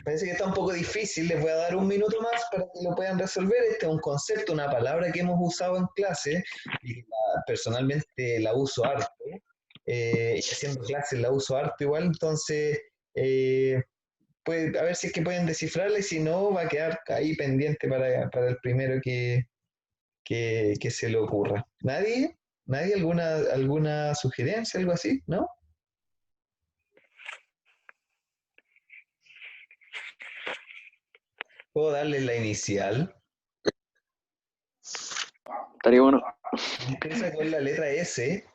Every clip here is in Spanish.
Parece que está un poco difícil, les voy a dar un minuto más para que lo puedan resolver. Este es un concepto, una palabra que hemos usado en clase y personalmente la uso harto. Y haciendo clases la uso harto igual, entonces eh, pues, a ver si es que pueden descifrarla y si no, va a quedar ahí pendiente para el primero que se le ocurra. ¿Nadie? ¿Nadie? ¿Alguna sugerencia, algo así? ¿No? ¿Puedo darle la inicial? Estaría bueno. Empieza con la letra S.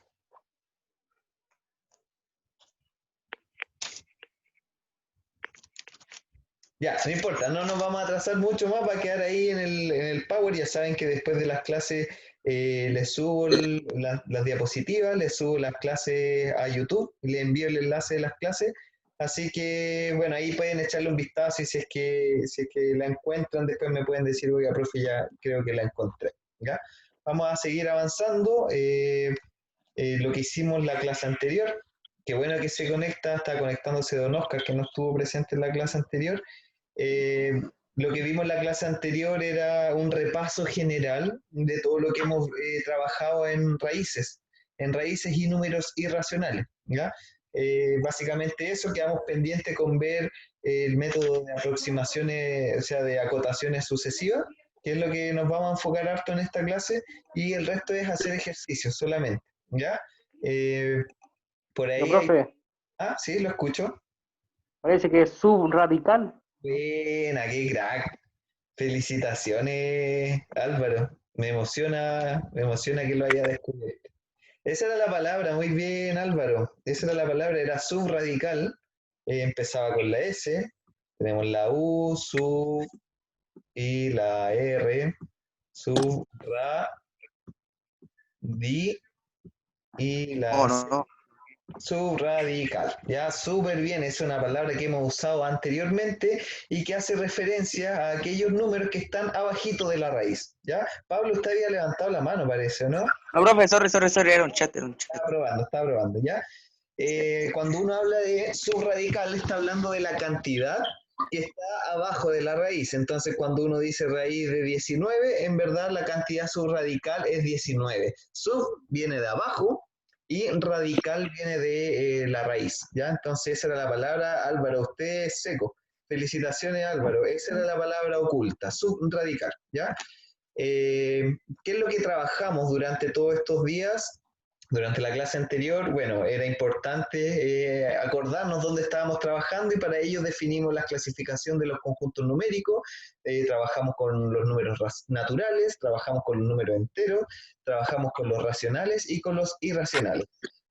Ya, no importa, no nos vamos a atrasar mucho más, va a quedar ahí en el Power. Ya saben que después de las clases les subo las diapositivas, les subo las clases a YouTube, les envío el enlace de las clases. Así que, bueno, ahí pueden echarle un vistazo y si es que la encuentran, después me pueden decir, oiga, profe, ya creo que la encontré. ¿Ya? Vamos a seguir avanzando. Lo que hicimos la clase anterior. Qué bueno que se conecta, está conectándose Don Oscar, que no estuvo presente en la clase anterior. Eh, lo que vimos en la clase anterior era un repaso general de todo lo que hemos trabajado en raíces y números irracionales. ¿Ya? Básicamente eso, quedamos pendientes con ver el método de aproximaciones, o sea, de acotaciones sucesivas, que es lo que nos vamos a enfocar harto en esta clase, y el resto es hacer ejercicios solamente. ¿Ya? Eh, por Pero, ahí hay... profe, Ah, sí, lo escucho. parece que es subradical. Buena, qué crack. Felicitaciones, Álvaro. Me emociona que lo haya descubierto. Esa era la palabra, muy bien, Álvaro. Esa era la palabra, era subradical. Empezaba con la S, tenemos la U, sub y la R, subradi y Oh, la C. no. Subradical, ya súper bien, es una palabra que hemos usado anteriormente y que hace referencia a aquellos números que están abajito de la raíz, ¿ya? Pablo, usted había levantado la mano, parece, ¿no? No, profe, sorry, era un chat, era un chat. Está probando, ¿ya? Cuando uno habla de subradical, está hablando de la cantidad que está abajo de la raíz. Entonces, cuando uno dice raíz de 19, en verdad la cantidad subradical es 19. Sub viene de abajo y radical viene de la raíz, ¿ya? Entonces, esa era la palabra. Álvaro, usted es seco. Felicitaciones, Álvaro. Esa era la palabra oculta, subradical, ¿ya? Eh, ¿Qué es lo que trabajamos durante todos estos días? Durante la clase anterior, bueno, era importante acordarnos dónde estábamos trabajando y para ello definimos la clasificación de los conjuntos numéricos. Trabajamos con los números naturales, trabajamos con los números enteros, trabajamos con los racionales y con los irracionales.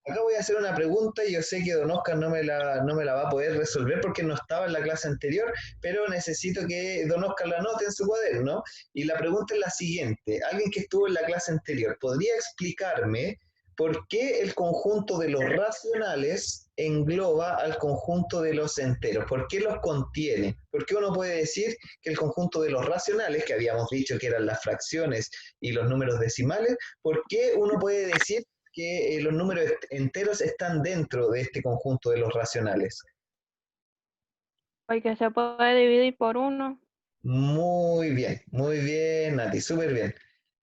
Acá voy a hacer una pregunta y yo sé que Don Oscar no me la va a poder resolver porque no estaba en la clase anterior, pero necesito que Don Oscar la anote en su cuaderno. Y la pregunta es la siguiente. Alguien que estuvo en la clase anterior, ¿podría explicarme por qué el conjunto de los racionales engloba al conjunto de los enteros? ¿Por qué los contiene? ¿Por qué uno puede decir que el conjunto de los racionales, que habíamos dicho que eran las fracciones y los números decimales, por qué uno puede decir que los números enteros están dentro de este conjunto de los racionales? Porque se puede dividir por uno. Muy bien, Nati, súper bien.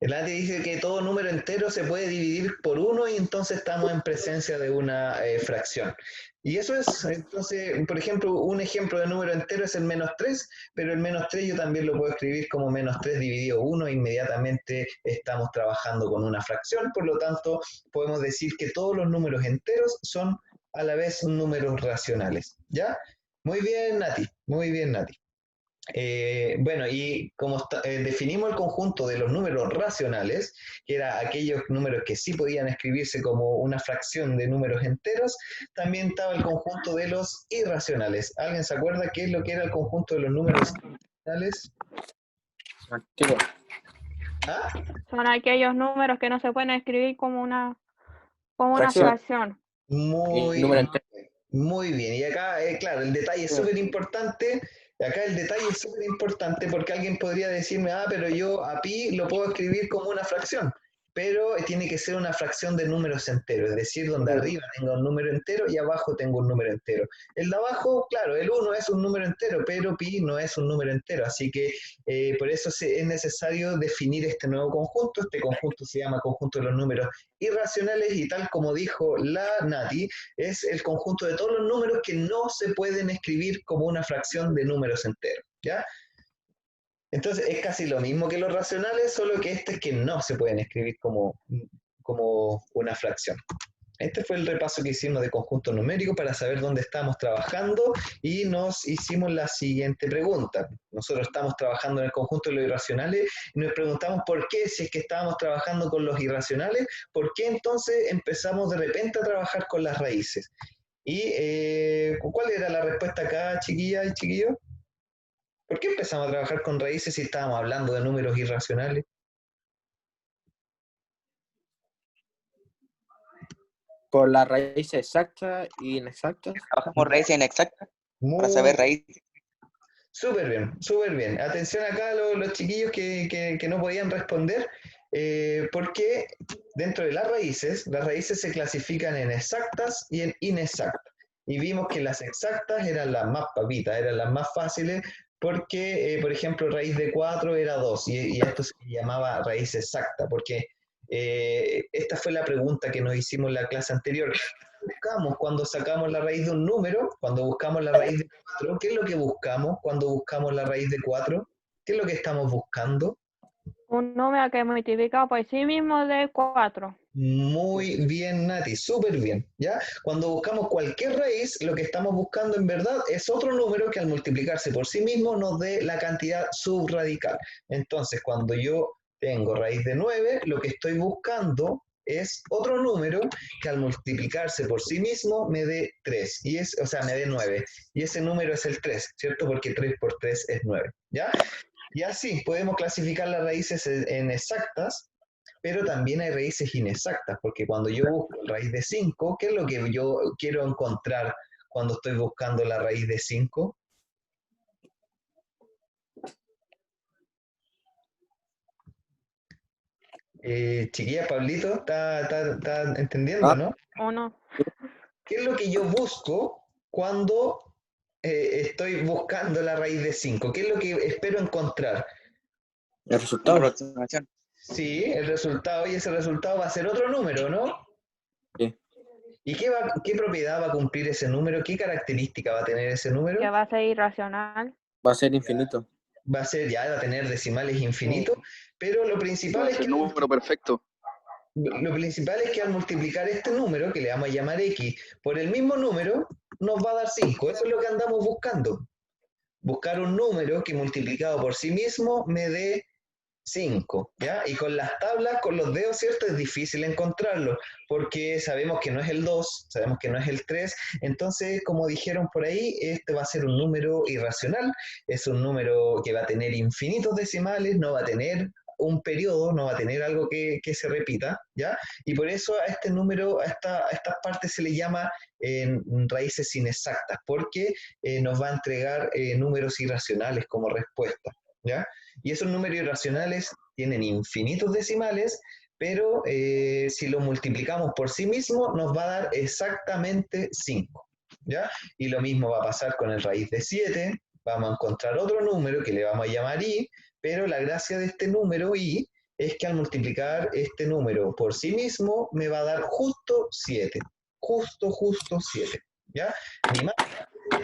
El Nati dice que todo número entero se puede dividir por uno y entonces estamos en presencia de una fracción. Y eso es, entonces, por ejemplo, un ejemplo de número entero es el -3, pero el -3 yo también lo puedo escribir como -3 dividido 1, e inmediatamente estamos trabajando con una fracción, por lo tanto podemos decir que todos los números enteros son a la vez números racionales, ¿ya? Muy bien, Nati, muy bien, Nati. Bueno, y como definimos el conjunto de los números racionales, que eran aquellos números que sí podían escribirse como una fracción de números enteros, también estaba el conjunto de los irracionales. ¿Alguien se acuerda qué es lo que era el conjunto de los números irracionales? ¿Ah? Son aquellos números que no se pueden escribir como una Fracción. fracción. Muy, Número entero. muy bien. Y acá, claro, el detalle es súper importante. Acá el detalle es súper importante porque alguien podría decirme, pero yo a pi lo puedo escribir como una fracción. pero tiene que ser una fracción de números enteros, es decir, donde arriba tengo un número entero y abajo tengo un número entero. El de abajo, claro, el 1 es un número entero, pero pi no es un número entero, así que por eso es necesario definir este nuevo conjunto. Este conjunto se llama conjunto de los números irracionales y tal como dijo la Nati, es el conjunto de todos los números que no se pueden escribir como una fracción de números enteros, ¿ya? Entonces es casi lo mismo que los racionales, solo que este es que no se pueden escribir como una fracción. Este fue el repaso que hicimos de conjunto numérico para saber dónde estamos trabajando y nos hicimos la siguiente pregunta. Nosotros estamos trabajando en el conjunto de los irracionales y nos preguntamos por qué, si es que estábamos trabajando con los irracionales, por qué entonces empezamos de repente a trabajar con las raíces. ¿Y cuál era la respuesta acá, chiquillas y chiquillos? ¿Por qué empezamos a trabajar con raíces si estábamos hablando de números irracionales? Por la raíz exacta e inexacta. Trabajamos raíces inexactas para Muy saber raíces. súper bien, súper bien. Atención acá a los chiquillos que no podían responder, porque dentro de las raíces se clasifican en exactas y en inexactas. Y vimos que las exactas eran las más papitas, eran las más fáciles, porque, por ejemplo, raíz de 4 era 2, y esto se llamaba raíz exacta, porque esta fue la pregunta que nos hicimos en la clase anterior. Buscamos cuando sacamos la raíz de un número, cuando buscamos la raíz de 4, ¿qué es lo que buscamos cuando buscamos la raíz de 4? ¿Qué es lo que estamos buscando? Un número que multiplicado por sí mismo de 4. Muy bien, Nati, súper bien, ¿ya? Cuando buscamos cualquier raíz, lo que estamos buscando en verdad es otro número que al multiplicarse por sí mismo nos dé la cantidad subradical. Entonces, cuando yo tengo raíz de 9, lo que estoy buscando es otro número que al multiplicarse por sí mismo me dé 3, o sea, me dé 9. Y ese número es el 3, ¿cierto? Porque 3 por 3 es 9, ¿ya? Y así podemos clasificar las raíces en exactas, pero también hay raíces inexactas, porque cuando yo busco raíz de 5, ¿qué es lo que yo quiero encontrar cuando estoy buscando la raíz de 5? Chiquilla, Pablito, ¿está entendiendo, no? ¿O no? ¿Qué es lo que yo busco cuando estoy buscando la raíz de 5? ¿Qué es lo que espero encontrar? El Una resultado. aproximación. Sí, el resultado, y ese resultado va a ser otro número, ¿no? Sí. ¿Y qué propiedad va a cumplir ese número? ¿Qué característica va a tener ese número? Que va a ser irracional. Va a ser infinito. Va a tener decimales infinitos, pero lo principal es que número perfecto. al multiplicar este número, que le vamos a llamar x, por el mismo número, nos va a dar 5. Eso es lo que andamos buscando. Buscar un número que multiplicado por sí mismo me dé 5, ¿ya? Y con las tablas, con los dedos, ¿cierto? Es difícil encontrarlo, porque sabemos que no es el 2, sabemos que no es el 3, entonces, como dijeron por ahí, este va a ser un número irracional, es un número que va a tener infinitos decimales, no va a tener un periodo, no va a tener algo que se repita, ¿ya? Y por eso a este número, a estas partes se le llama raíces inexactas, porque nos va a entregar números irracionales como respuesta, ¿ya? Y esos números irracionales tienen infinitos decimales, pero si lo multiplicamos por sí mismo nos va a dar exactamente 5, ¿ya? Y lo mismo va a pasar con el raíz de 7, vamos a encontrar otro número que le vamos a llamar i, pero la gracia de este número i es que al multiplicar este número por sí mismo me va a dar justo 7, justo 7, ¿ya? Ni más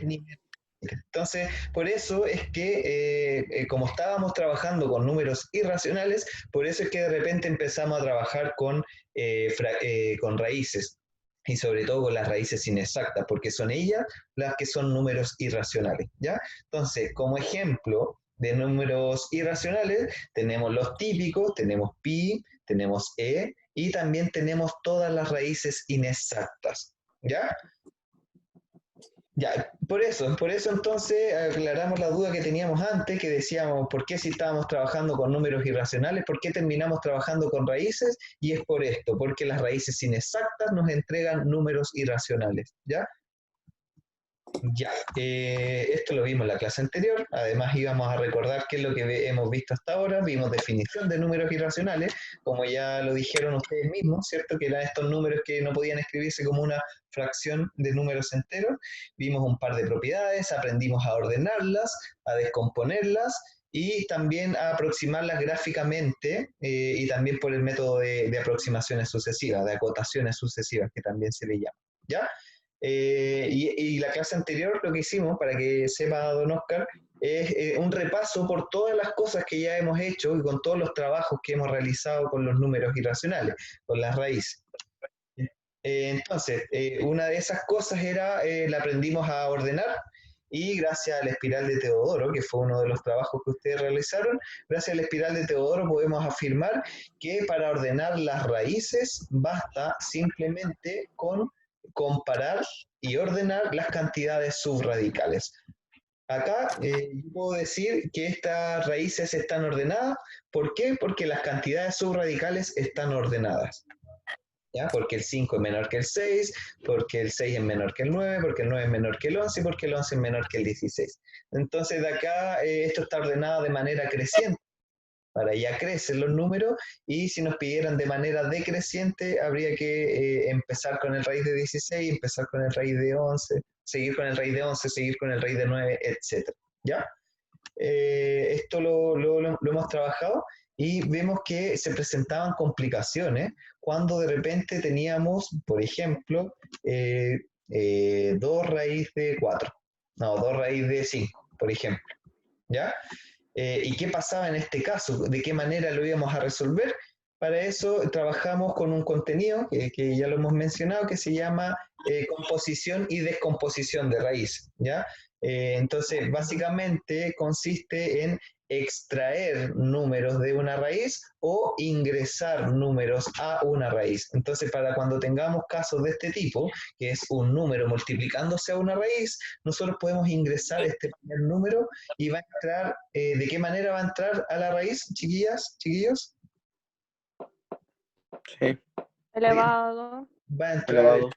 ni menos. Entonces, por eso es que, como estábamos trabajando con números irracionales, por eso es que de repente empezamos a trabajar con raíces, y sobre todo con las raíces inexactas, porque son ellas las que son números irracionales, ¿ya? Entonces, como ejemplo de números irracionales, tenemos los típicos, tenemos pi, tenemos e, y también tenemos todas las raíces inexactas, ¿ya? Ya, por eso entonces aclaramos la duda que teníamos antes, que decíamos, ¿por qué si estábamos trabajando con números irracionales, por qué terminamos trabajando con raíces? Y es por esto, porque las raíces inexactas nos entregan números irracionales, ¿ya? Ya, esto lo vimos en la clase anterior, además íbamos a recordar qué es lo que hemos visto hasta ahora, vimos definición de números irracionales, como ya lo dijeron ustedes mismos, ¿cierto? Que eran estos números que no podían escribirse como una fracción de números enteros, vimos un par de propiedades, aprendimos a ordenarlas, a descomponerlas y también a aproximarlas gráficamente y también por el método de aproximaciones sucesivas, de acotaciones sucesivas, que también se le llama, ¿ya? Y la clase anterior lo que hicimos, para que sepa don Oscar, es un repaso por todas las cosas que ya hemos hecho y con todos los trabajos que hemos realizado con los números irracionales, con las raíces. Entonces, una de esas cosas era, la aprendimos a ordenar y gracias a la espiral de Teodoro, que fue uno de los trabajos que ustedes realizaron, gracias a la espiral de Teodoro podemos afirmar que para ordenar las raíces basta simplemente con comparar y ordenar las cantidades subradicales. Acá yo puedo decir que estas raíces están ordenadas. ¿Por qué? Porque las cantidades subradicales están ordenadas. ¿Ya? Porque el 5 es menor que el 6, porque el 6 es menor que el 9, porque el 9 es menor que el 11 y porque el 11 es menor que el 16. Entonces de acá esto está ordenado de manera creciente. Para allá crecen los números y si nos pidieran de manera decreciente habría que empezar con el raíz de 16, empezar con el raíz de 11, seguir con el raíz de 11, seguir con el raíz de 9, etc. ¿Ya? Esto lo hemos trabajado y vemos que se presentaban complicaciones cuando de repente teníamos, por ejemplo, 2 raíz de 4, no, 2 raíz de 5, por ejemplo. ¿Ya? ¿Y qué pasaba en este caso? ¿De qué manera lo íbamos a resolver? Para eso trabajamos con un contenido que ya lo hemos mencionado, que se llama composición y descomposición de raíz, ¿ya? Entonces, básicamente consiste en extraer números de una raíz o ingresar números a una raíz. Entonces, para cuando tengamos casos de este tipo, que es un número multiplicándose a una raíz, nosotros podemos ingresar este primer número y va a entrar, ¿de qué manera va a entrar a la raíz, chiquillas, chiquillos? Sí, Elevado. Va a entrar elevado.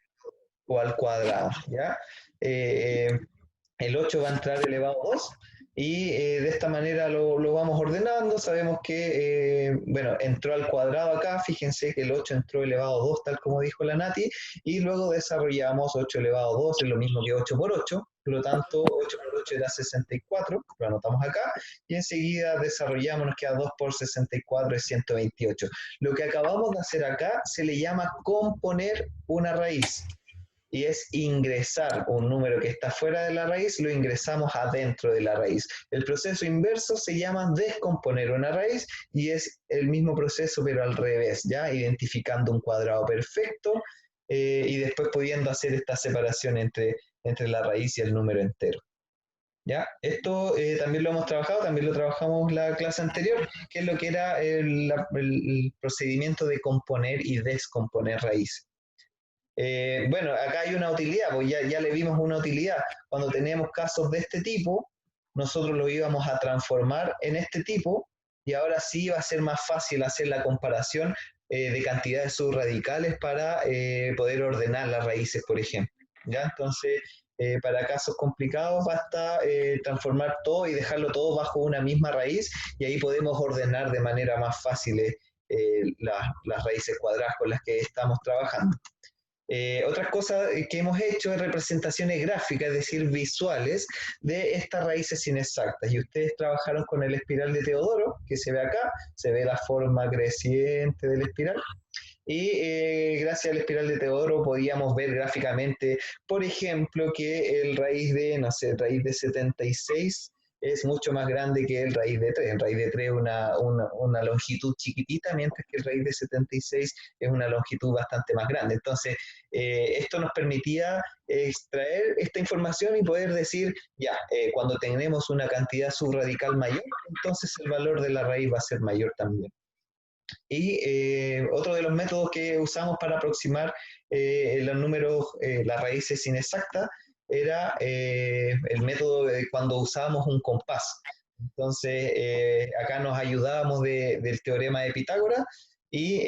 o al cuadrado, ¿ya? El 8 va a entrar elevado a 2 y de esta manera lo vamos ordenando. Sabemos que, bueno, entró al cuadrado acá, fíjense que el 8 entró elevado a 2, tal como dijo la Nati, y luego desarrollamos 8 elevado a 2, es lo mismo que 8 por 8, por lo tanto 8 por 8 era 64, lo anotamos acá, y enseguida desarrollamos, nos queda 2 por 64 es 128. Lo que acabamos de hacer acá se le llama componer una raíz y es ingresar un número que está fuera de la raíz, lo ingresamos adentro de la raíz. El proceso inverso se llama descomponer una raíz y es el mismo proceso pero al revés, ¿ya? Identificando un cuadrado perfecto y después pudiendo hacer esta separación entre la raíz y el número entero. ¿Ya? Esto también lo hemos trabajado, también lo trabajamos la clase anterior, que es lo que era el procedimiento de componer y descomponer raíces. Bueno, acá hay una utilidad, pues ya le vimos una utilidad. Cuando tenemos casos de este tipo, nosotros lo íbamos a transformar en este tipo y ahora sí va a ser más fácil hacer la comparación de cantidades subradicales para poder ordenar las raíces, por ejemplo. ¿Ya? Entonces, para casos complicados basta transformar todo y dejarlo todo bajo una misma raíz y ahí podemos ordenar de manera más fácil las raíces cuadradas con las que estamos trabajando. Otras cosas que hemos hecho es representaciones gráficas, es decir, visuales de estas raíces inexactas. Y ustedes trabajaron con el espiral de Teodoro, que se ve acá, se ve la forma creciente del espiral. Y gracias al espiral de Teodoro podíamos ver gráficamente, por ejemplo, que el raíz de, no sé, raíz de 76 es mucho más grande que el raíz de 3. El raíz de 3 es una longitud chiquitita, mientras que el raíz de 76 es una longitud bastante más grande. Entonces, esto nos permitía extraer esta información y poder decir, ya, cuando tenemos una cantidad subradical mayor, entonces el valor de la raíz va a ser mayor también. Y otro de los métodos que usamos para aproximar los números, las raíces inexactas, era el método de cuando usábamos un compás. Entonces, acá nos ayudábamos del teorema de Pitágoras y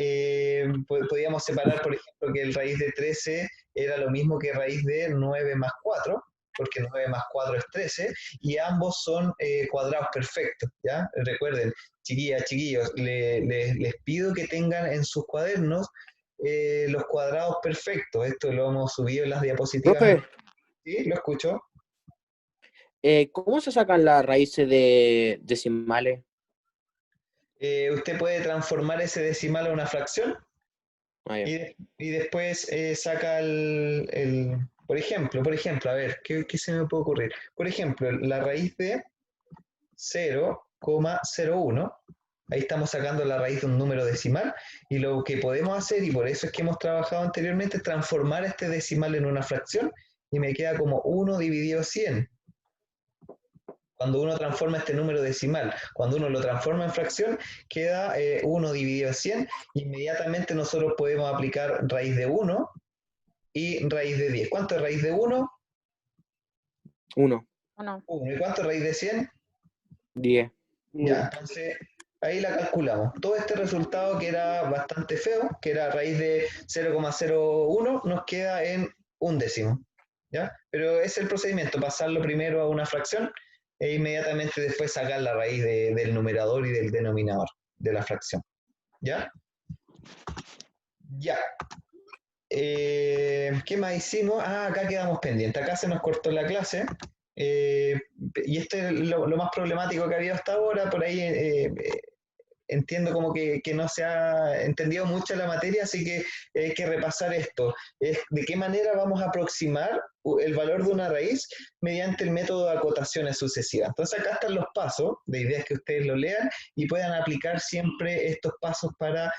podíamos separar, por ejemplo, que el raíz de 13 era lo mismo que raíz de 9 más 4. porque 9 más 4 es 13, y ambos son cuadrados perfectos, ¿ya? Recuerden, chiquillas, chiquillos, les pido que tengan en sus cuadernos los cuadrados perfectos. Esto lo hemos subido en las diapositivas. Profe, ¿Sí? ¿Lo escucho? ¿cómo se sacan las raíces de decimales? Usted puede transformar ese decimal a una fracción Ah, ya. y después saca por ejemplo, a ver, ¿qué se me puede ocurrir? Por ejemplo, la raíz de 0,01, ahí estamos sacando la raíz de un número decimal, y lo que podemos hacer, y por eso es que hemos trabajado anteriormente, es transformar este decimal en una fracción, y me queda como 1 dividido 100. Cuando uno transforma este número decimal, cuando uno lo transforma en fracción, queda 1 dividido 100, inmediatamente nosotros podemos aplicar raíz de 1 y raíz de 10. ¿Cuánto es raíz de 1? 1, 1. 1. ¿Y cuánto es raíz de 100? 10. Ya, entonces ahí la calculamos. Todo este resultado que era bastante feo, que era raíz de 0,01, nos queda en un décimo. ¿Ya? Pero es el procedimiento, pasarlo primero a una fracción e inmediatamente después sacar la raíz del numerador y del denominador de la fracción. ¿Ya? Ya. ¿Qué más hicimos? Ah, acá quedamos pendientes. Acá se nos cortó la clase. Y este es lo más problemático que ha habido hasta ahora. Por ahí entiendo como que no se ha entendido mucho la materia, así que hay que repasar esto. ¿De qué manera vamos a aproximar el valor de una raíz mediante el método de acotaciones sucesivas? Entonces acá están los pasos, de ideas que ustedes lo lean y puedan aplicar siempre estos pasos para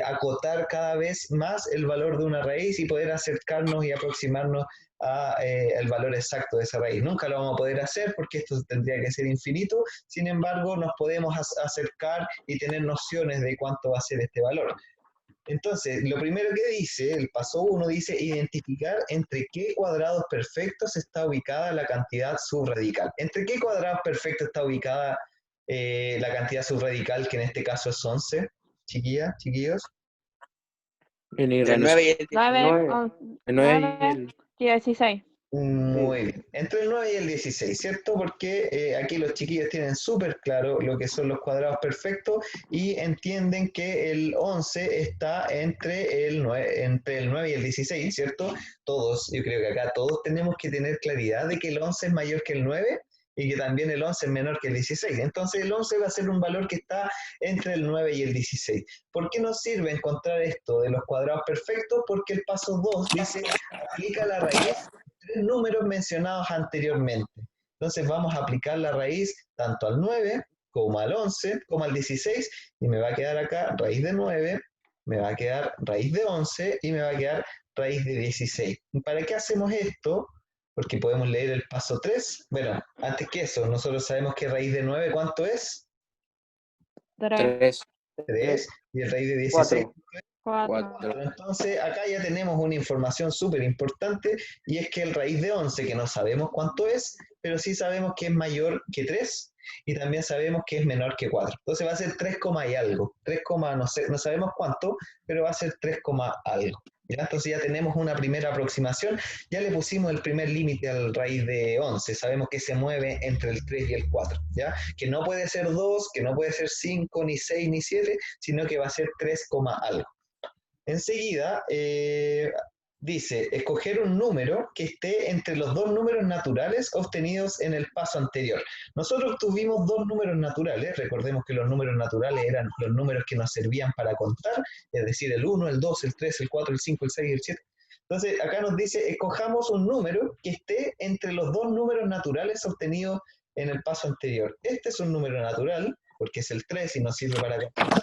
acotar cada vez más el valor de una raíz y poder acercarnos y aproximarnos el valor exacto de esa raíz. Nunca lo vamos a poder hacer porque esto tendría que ser infinito, sin embargo nos podemos acercar y tener nociones de cuánto va a ser este valor. Entonces, lo primero que dice, el paso 1, dice identificar entre qué cuadrados perfectos está ubicada la cantidad subradical. ¿Entre qué cuadrados perfectos está ubicada la cantidad subradical, que en este caso es 11? Chiquillas, chiquillos. Entre el 9 y el 9, 9, 9 y 16. Muy bien. Entre el 9 y el 16, ¿cierto? Porque aquí los chiquillos tienen súper claro lo que son los cuadrados perfectos y entienden que el 11 está entre el 9 y el 16, ¿cierto? Todos, yo creo que acá todos tenemos que tener claridad de que el 11 es mayor que el 9 y que también el 11 es menor que el 16. Entonces el 11 va a ser un valor que está entre el 9 y el 16. ¿Por qué nos sirve encontrar esto de los cuadrados perfectos? Porque el paso 2 dice, aplica la raíz tres números mencionados anteriormente. Entonces vamos a aplicar la raíz tanto al 9 como al 11 como al 16 y me va a quedar acá raíz de 9, me va a quedar raíz de 11 y me va a quedar raíz de 16. ¿Para qué hacemos esto? Porque podemos leer el paso 3. Bueno, antes que eso, nosotros sabemos que raíz de 9, ¿cuánto es? 3, 3, 3. Y el raíz de 16, 4. 4. entonces, acá ya tenemos una información súper importante y es que el raíz de 11, que no sabemos cuánto es, pero sí sabemos que es mayor que 3 y también sabemos que es menor que 4. Entonces va a ser 3, y algo. 3, no sé, no sabemos cuánto, pero va a ser 3, algo. ¿Ya? Entonces ya tenemos una primera aproximación. Ya le pusimos el primer límite al raíz de 11. Sabemos que se mueve entre el 3 y el 4. ¿Ya? Que no puede ser 2, que no puede ser 5, ni 6, ni 7, sino que va a ser 3, algo. Enseguida dice, escoger un número que esté entre los dos números naturales obtenidos en el paso anterior. Nosotros tuvimos dos números naturales, recordemos que los números naturales eran los números que nos servían para contar, es decir, el 1, el 2, el 3, el 4, el 5, el 6 y el 7. Entonces, acá nos dice, escojamos un número que esté entre los dos números naturales obtenidos en el paso anterior. Este es un número natural, porque es el 3 y nos sirve para contar.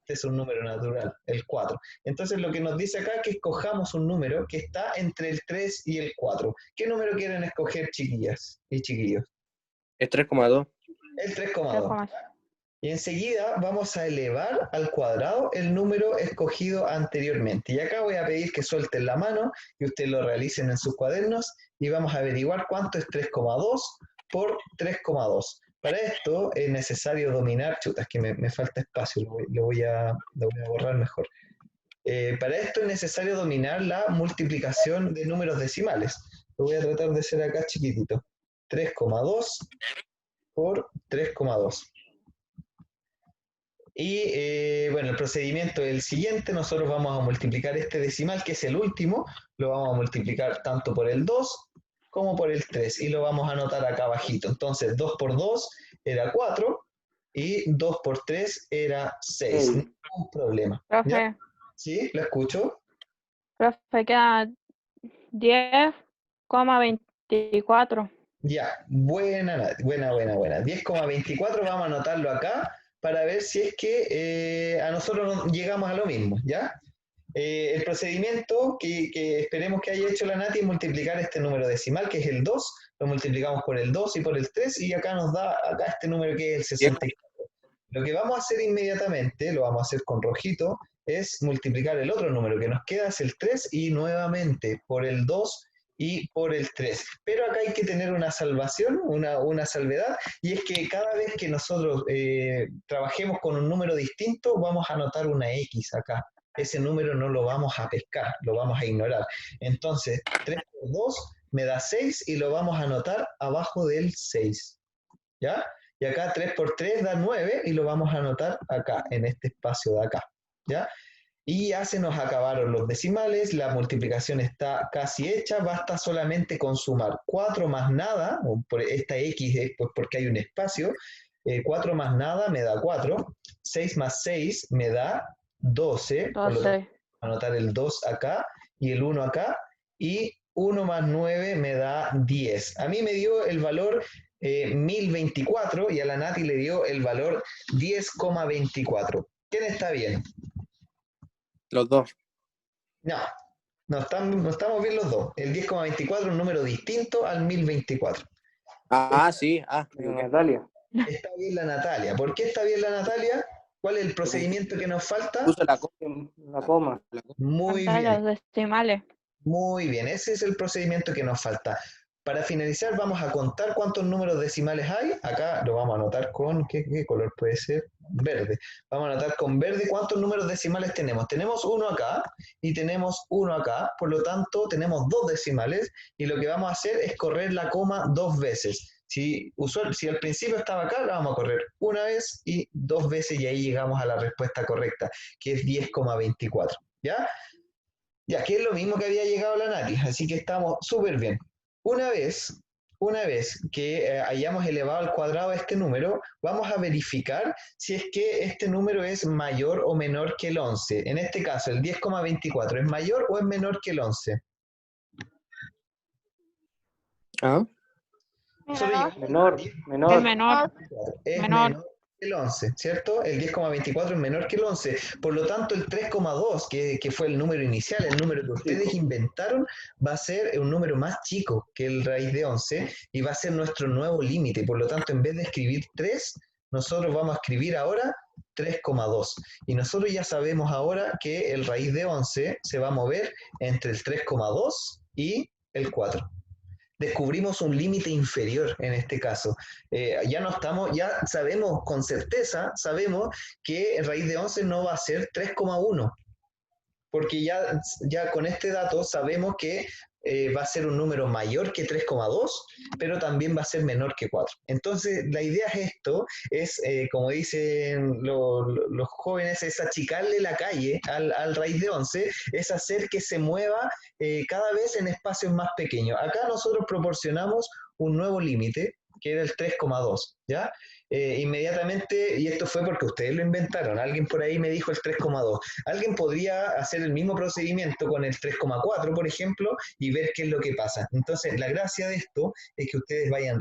Este es un número natural, el 4. Entonces lo que nos dice acá es que escojamos un número que está entre el 3 y el 4. ¿Qué número quieren escoger, chiquillas y chiquillos? Es 3,2. El 3,2. Y enseguida vamos a elevar al cuadrado el número escogido anteriormente. Y acá voy a pedir que suelten la mano, que ustedes lo realicen en sus cuadernos y vamos a averiguar cuánto es 3,2 por 3,2. Para esto es necesario dominar, chutas, que me falta espacio, lo voy a borrar mejor. Para esto es necesario dominar la multiplicación de números decimales. Lo voy a tratar de hacer acá chiquitito. 3,2 por 3,2. Y bueno, el procedimiento es el siguiente. Nosotros vamos a multiplicar este decimal, que es el último, lo vamos a multiplicar tanto por el 2 como por el 3. Y lo vamos a anotar acá abajito. Entonces, 2 por 2 era 4 y 2 por 3 era 6. Sí. Ningún problema. Profe, ¿Ya? ¿Sí? ¿Lo escucho? profe, queda 10,24. Ya, buena, buena, buena, buena. 10,24 vamos a anotarlo acá para ver si es que a nosotros llegamos a lo mismo, ¿ya? El procedimiento que esperemos que haya hecho la Nati es multiplicar este número decimal, que es el 2, lo multiplicamos por el 2 y por el 3, y acá nos da acá este número que es el 64. Lo que vamos a hacer inmediatamente, lo vamos a hacer con rojito, es multiplicar el otro número que nos queda, es el 3, y nuevamente por el 2 y por el 3. Pero acá hay que tener una salvación, una salvedad, y es que cada vez que nosotros trabajemos con un número distinto, vamos a anotar una X acá. Ese número no lo vamos a pescar, lo vamos a ignorar. Entonces, 3 por 2 me da 6 y lo vamos a anotar abajo del 6. ¿Ya? Y acá 3 por 3 da 9 y lo vamos a anotar acá, en este espacio de acá. ¿Ya? Y ya se nos acabaron los decimales, la multiplicación está casi hecha, basta solamente con sumar 4 más nada, por esta X es porque hay un espacio, 4 más nada me da 4, 6 más 6 me da 12, por lo tanto 12. anotar el 2 acá y el 1 acá, y 1 más 9 me da 10. A mí me dio el valor 1024 y a la Nati le dio el valor 10,24. ¿Quién está bien? Los dos. No, no estamos bien los dos. El 10,24 es un número distinto al 1024. Sí. Natalia. Está bien la Natalia. ¿Por qué está bien la Natalia? ¿Cuál es el procedimiento que nos falta? Puso la coma. Muy Contar bien, los decimales. muy bien. Ese es el procedimiento que nos falta. Para finalizar, vamos a contar cuántos números decimales hay. Acá lo vamos a anotar con, ¿qué color puede ser? Verde. Vamos a anotar con verde cuántos números decimales tenemos. Tenemos uno acá y tenemos uno acá. Por lo tanto, tenemos dos decimales y lo que vamos a hacer es correr la coma dos veces. Si al principio estaba acá, la vamos a correr una vez y dos veces y ahí llegamos a la respuesta correcta, que es 10,24. ¿Ya? Ya, que es lo mismo que había llegado la Nati, así que estamos súper bien. Una vez, una vez que hayamos elevado al cuadrado este número, vamos a verificar si es que este número es mayor o menor que el 11. En este caso, el 10,24, ¿es mayor o es menor que el 11? ¿Ah? Menor. Es menor. Es menor que el 11, ¿cierto? El 10,24 es menor que el 11. Por lo tanto, el 3,2, que fue el número inicial, el número que ustedes inventaron, va a ser un número más chico que el raíz de 11 y va a ser nuestro nuevo límite. Por lo tanto, en vez de escribir 3, nosotros vamos a escribir ahora 3,2. Y nosotros ya sabemos ahora que el raíz de 11 se va a mover entre el 3,2 y el 4. Descubrimos un límite inferior en este caso. Ya sabemos con certeza, sabemos que el raíz de 11 no va a ser 3,1, porque ya con este dato sabemos que va a ser un número mayor que 3,2, pero también va a ser menor que 4. Entonces, la idea es como dicen los jóvenes, es achicarle la calle al raíz de 11, es hacer que se mueva cada vez en espacios más pequeños. Acá nosotros proporcionamos un nuevo límite, que era el 3,2, ¿ya? Inmediatamente, y esto fue porque ustedes lo inventaron, alguien por ahí me dijo el 3,2. Alguien podría hacer el mismo procedimiento con el 3,4, por ejemplo, y ver qué es lo que pasa. Entonces, la gracia de esto es que ustedes vayan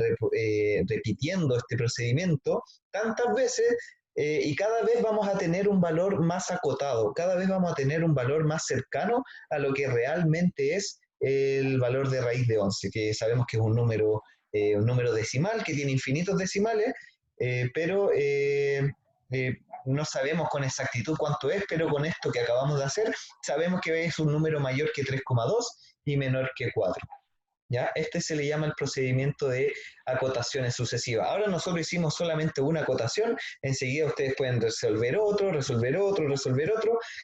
repitiendo este procedimiento tantas veces y cada vez vamos a tener un valor más acotado, cada vez vamos a tener un valor más cercano a lo que realmente es el valor de raíz de 11, que sabemos que es un número decimal, que tiene infinitos decimales, pero no sabemos con exactitud cuánto es, pero con esto que acabamos de hacer, sabemos que es un número mayor que 3,2 y menor que 4. ¿Ya? Este se le llama el procedimiento de acotaciones sucesivas. Ahora nosotros hicimos solamente una acotación, enseguida ustedes pueden resolver otro,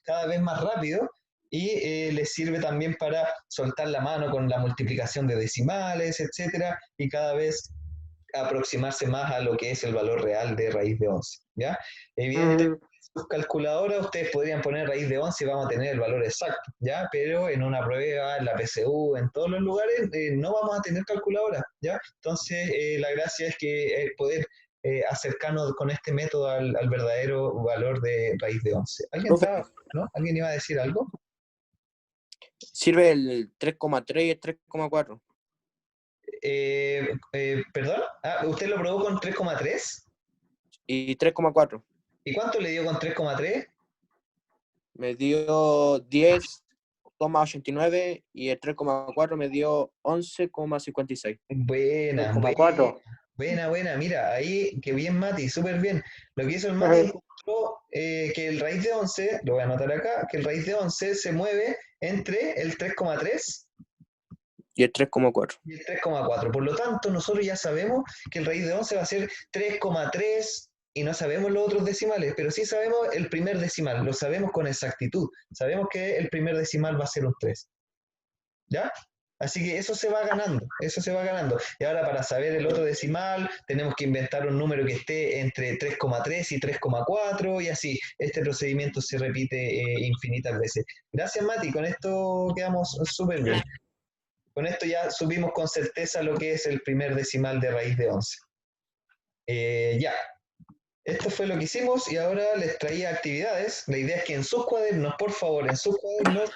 cada vez más rápido, y les sirve también para soltar la mano con la multiplicación de decimales, etcétera, y cada vez aproximarse más a lo que es el valor real de raíz de 11, ¿ya? Evidentemente, en sus calculadoras ustedes podrían poner raíz de 11 y vamos a tener el valor exacto, ¿ya? Pero en una prueba, en la PSU, en todos los lugares, no vamos a tener calculadora, ¿ya? Entonces, la gracia es que poder acercarnos con este método al verdadero valor de raíz de 11. ¿Alguien Profe, estaba, no? ¿Alguien iba a decir algo? sirve el 3,3 y el 3,4. ¿Perdón? ¿Usted lo probó con 3,3? Y 3,4. ¿Y cuánto le dio con 3,3? Me dio 10,89 y el 3,4 me dio 11,56. Buena, 3,4. buena. Mira, ahí, que bien, Mati, súper bien. Lo que hizo el Mati encontró que el raíz de 11, lo voy a anotar acá, que el raíz de 11 se mueve entre el 3,3 Y el 3,4. y el 3,4. Por lo tanto, nosotros ya sabemos que el raíz de 11 va a ser 3,3 y no sabemos los otros decimales, pero sí sabemos el primer decimal, lo sabemos con exactitud. Sabemos que el primer decimal va a ser un 3. ¿Ya? Así que eso se va ganando, eso se va ganando. Y ahora para saber el otro decimal, tenemos que inventar un número que esté entre 3,3 y 3,4 y así. Este procedimiento se repite infinitas veces. Gracias, Mati, con esto quedamos súper bien. Con esto ya subimos con certeza lo que es el primer decimal de raíz de 11. Ya, esto fue lo que hicimos y ahora les traía actividades. La idea es que en sus cuadernos, por favor, en sus cuadernos,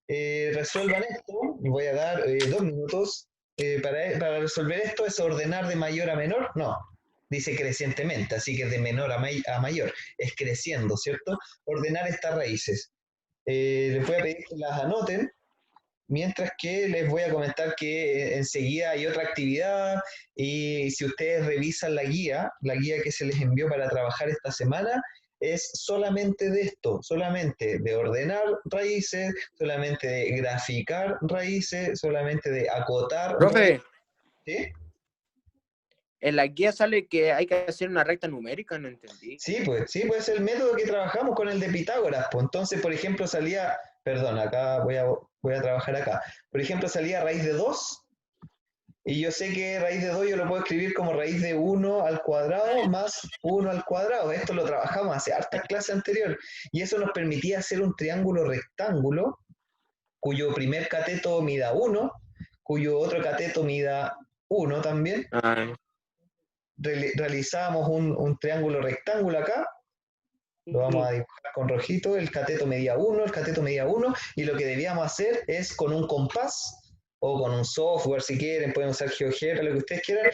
resuelvan esto. Voy a dar 2 minutos para resolver esto. ¿Es ordenar de mayor a menor? No, dice crecientemente, así que de menor a mayor. Es creciendo, ¿cierto? Ordenar estas raíces. Les voy a pedir que las anoten. Mientras que les voy a comentar que enseguida hay otra actividad y si ustedes revisan la guía que se les envió para trabajar esta semana, es solamente de esto, solamente de ordenar raíces, solamente de graficar raíces, solamente de acotar raíces. Profe, ¿Sí? en la guía sale que hay que hacer una recta numérica, no entendí. Sí, pues el método que trabajamos con el de Pitágoras. Pues entonces, por ejemplo, salía, perdón, acá voy a trabajar acá. Por ejemplo, salía raíz de 2. Y yo sé que raíz de 2 yo lo puedo escribir como raíz de 1 al cuadrado más 1 al cuadrado. Esto lo trabajamos hace hartas clases anteriores. Y eso nos permitía hacer un triángulo rectángulo cuyo primer cateto mida 1, cuyo otro cateto mida 1 también. Ah, Realizábamos un triángulo rectángulo acá. Lo vamos a dibujar con rojito. El cateto medía 1, el cateto medía 1. Y lo que debíamos hacer es con un compás o con un software si quieren, pueden usar GeoGebra, lo que ustedes quieran,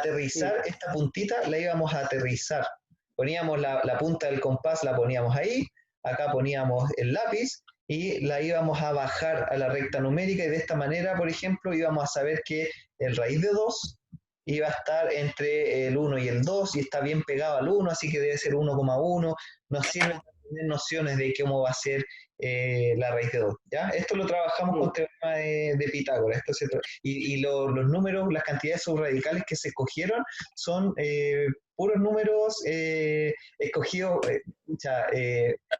aterrizar esta puntita, la íbamos a aterrizar. Poníamos la punta del compás, la poníamos ahí, acá poníamos el lápiz y la íbamos a bajar a la recta numérica y de esta manera, por ejemplo, íbamos a saber que el raíz de 2 iba a estar entre el 1 y el 2 y está bien pegado al 1, así que debe ser 1,1. Nos sirven para tener nociones de cómo va a ser la raíz de 2. ¿Ya? Esto lo trabajamos con teorema de Pitágoras. Y los números, las cantidades subradicales que se escogieron son puros números escogidos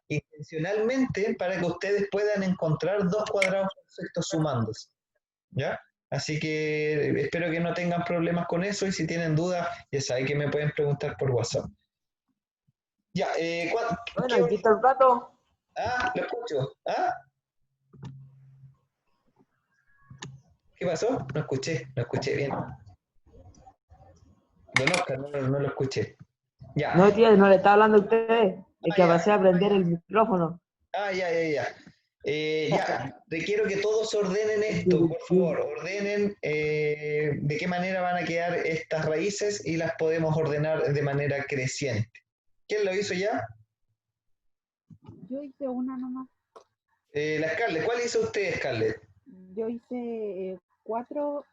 intencionalmente para que ustedes puedan encontrar dos cuadrados perfectos sumándose. ¿Ya? Así que espero que no tengan problemas con eso y si tienen dudas, ya saben que me pueden preguntar por WhatsApp. Ya, bueno, aquí está el plato. Lo escucho. ¿Qué pasó? No escuché bien. Don Oscar, no lo escuché. Ya. No, tía, no le estaba hablando a ustedes. Es que ya. pasé a prender el micrófono. Ya. Requiero que todos ordenen esto, por favor, ordenen de qué manera van a quedar estas raíces y las podemos ordenar de manera creciente. ¿Quién lo hizo ya? Yo hice una nomás. La Scarlett, ¿cuál hizo usted, Scarlett? Yo hice 4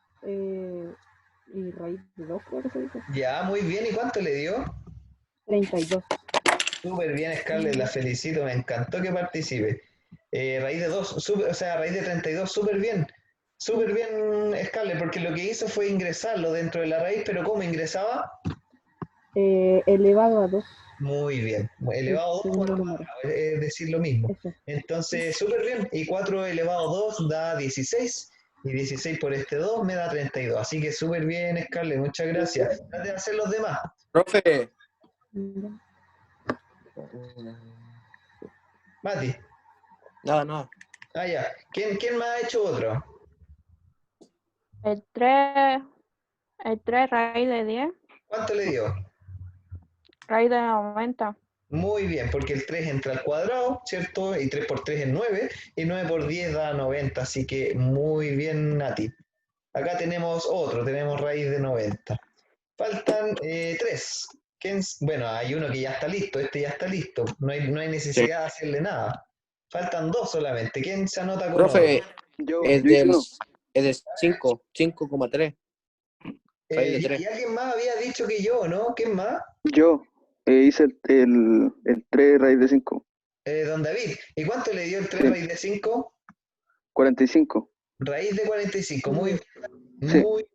y raíz de 2, creo que se dice. Ya, muy bien. ¿Y cuánto le dio? 32. Súper bien, Scarlett, la felicito, me encantó que participe. Raíz de 2, raíz de 32, súper bien. Súper bien, Scarlett, porque lo que hizo fue ingresarlo dentro de la raíz, pero ¿cómo ingresaba? Elevado a 2. Muy bien. Elevado a 2 segundo por número. es decir lo mismo. Eso. Entonces, súper bien. Y 4 elevado a 2 da 16. Y 16 por este 2 me da 32. Así que súper bien, Scarlett. Muchas gracias. Trate de hacer los demás. Profe. Ya. Mati. Nada. Ah, ya. ¿Quién más ha hecho otro? El 3 raíz de 10, ¿Cuánto le dio? raíz de 90. Muy bien, porque el 3 entra al cuadrado, ¿cierto? Y 3 por 3 es 9, y 9 por 10 da 90, así que muy bien, Nati. Acá tenemos otro, tenemos raíz de 90. Faltan 3. Bueno, hay uno que ya está listo, este ya está listo, no hay necesidad de hacerle nada. Faltan 2 solamente. ¿Quién se anota con Profe, otro? Yo es hice del, uno. es del 5,3. Raíz de Y 3. alguien más había dicho que yo, ¿no? ¿Quién más? Yo hice el 3 raíz de 5. Don David. ¿Y cuánto le dio el 3 Sí. raíz de 5? 45. Raíz de 45, Sí. muy,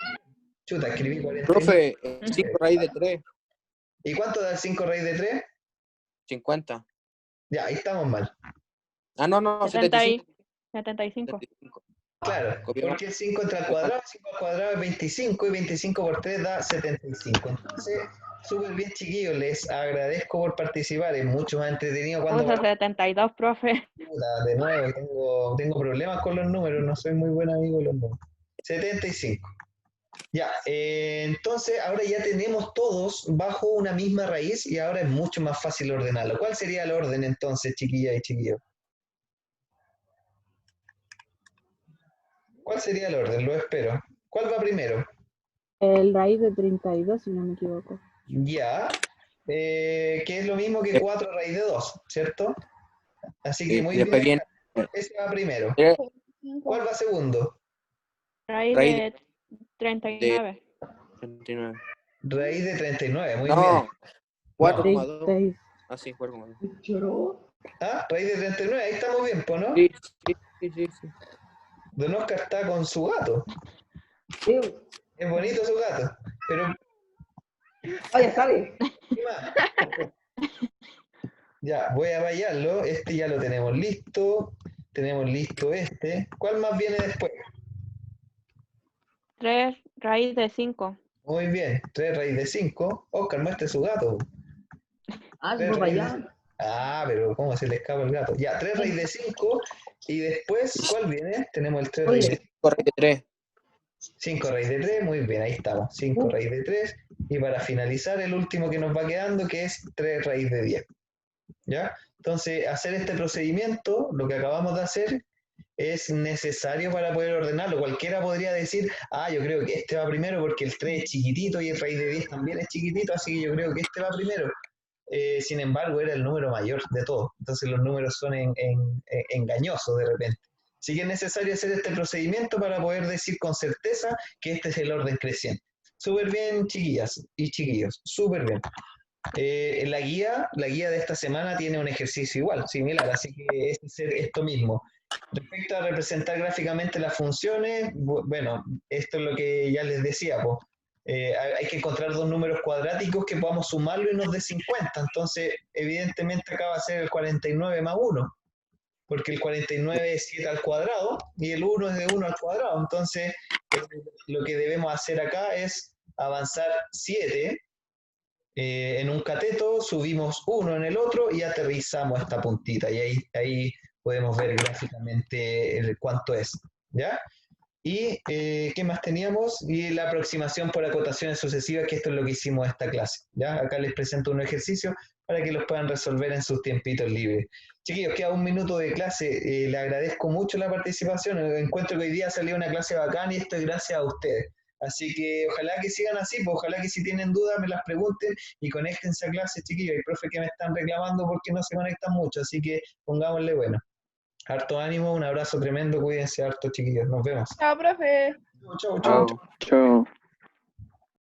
chuta, escribí 49. Profe, 5 raíz de 3. ¿Y cuánto da el 5 raíz de 3? 50. Ya, ahí estamos mal. Ah, no, 75. 75. Claro, Copiamos. porque el 5 entra al cuadrado, 5 al cuadrado es 25 y 25 por 3 da 75. Entonces, súper bien, chiquillos, les agradezco por participar, es mucho más entretenido cuando Puso 72, profe. de nuevo, tengo problemas con los números, no soy muy buen amigo de los números. 75. Ya, entonces ahora ya tenemos todos bajo una misma raíz y ahora es mucho más fácil ordenarlo. ¿Cuál sería el orden entonces, chiquillas y chiquillos? ¿Cuál sería el orden? Lo espero. ¿Cuál va primero? El raíz de 32, si no me equivoco. Ya, que es lo mismo que 4 raíz de 2, ¿cierto? Así que Y muy después bien, viene ese va primero. 3 ¿Cuál va segundo? Raíz raíz de 39. 39. Raíz de 39, muy bien. No, 4,2. 36. Ah, sí, 4,2. Ah, raíz de 39, ahí estamos bien, ¿po, no? Sí. Don Oscar está con su gato. Sí. Es bonito su gato, pero Oye, sale. ¿qué más? Ya, voy a vallarlo. Este ya lo tenemos listo. Tenemos listo este. ¿Cuál más viene después? 3 raíz de 5. Muy bien, 3 raíz de 5. Oscar, muestre su gato. Ah, se 3 fue para raíz allá. de... Ah, pero ¿cómo se le escapa el gato? Ya, 3 raíz de 5. Y después, ¿cuál viene? Tenemos el 3 raíz de 5 raíz de 3. 5 raíz de 3. Muy bien, ahí estamos. 5 raíz de 3. Y para finalizar, el último que nos va quedando, que es 3 raíz de 10. ¿Ya? Entonces, hacer este procedimiento, lo que acabamos de hacer, es necesario para poder ordenarlo. Cualquiera podría decir, yo creo que este va primero porque el 3 es chiquitito y el raíz de 10 también es chiquitito, así que yo creo que este va primero. Sin embargo, era el número mayor de todos. Entonces los números son engañosos de repente. Así que es necesario hacer este procedimiento para poder decir con certeza que este es el orden creciente. Súper bien, chiquillas y chiquillos, súper bien. La guía de esta semana tiene un ejercicio igual, similar, así que es esto mismo. Respecto a representar gráficamente las funciones, bueno, esto es lo que ya les decía, pues, hay que encontrar dos números cuadráticos que podamos sumarlo y nos dé 50, entonces evidentemente acá va a ser el 49 más 1, porque el 49 es 7 al cuadrado y el 1 es de 1 al cuadrado, entonces lo que debemos hacer acá es avanzar 7 en un cateto, subimos 1 en el otro y aterrizamos esta puntita. Y ahí podemos ver gráficamente cuánto es. ¿Ya? Y ¿qué más teníamos? Y la aproximación por acotaciones sucesivas, que esto es lo que hicimos esta clase. ¿Ya? Acá les presento un ejercicio para que los puedan resolver en sus tiempitos libres. Chiquillos, queda un minuto de clase. Le agradezco mucho la participación. Encuentro que hoy día salió una clase bacán y esto es gracias a ustedes. Así que ojalá que sigan así, pues ojalá que si tienen dudas me las pregunten y conéctense a clase, chiquillos. Hay profe que me están reclamando porque no se conectan mucho, así que pongámosle bueno. Harto ánimo, un abrazo tremendo, cuídense harto, chiquillos. Nos vemos. Chao, profe. Chau, chau, chau. Chao.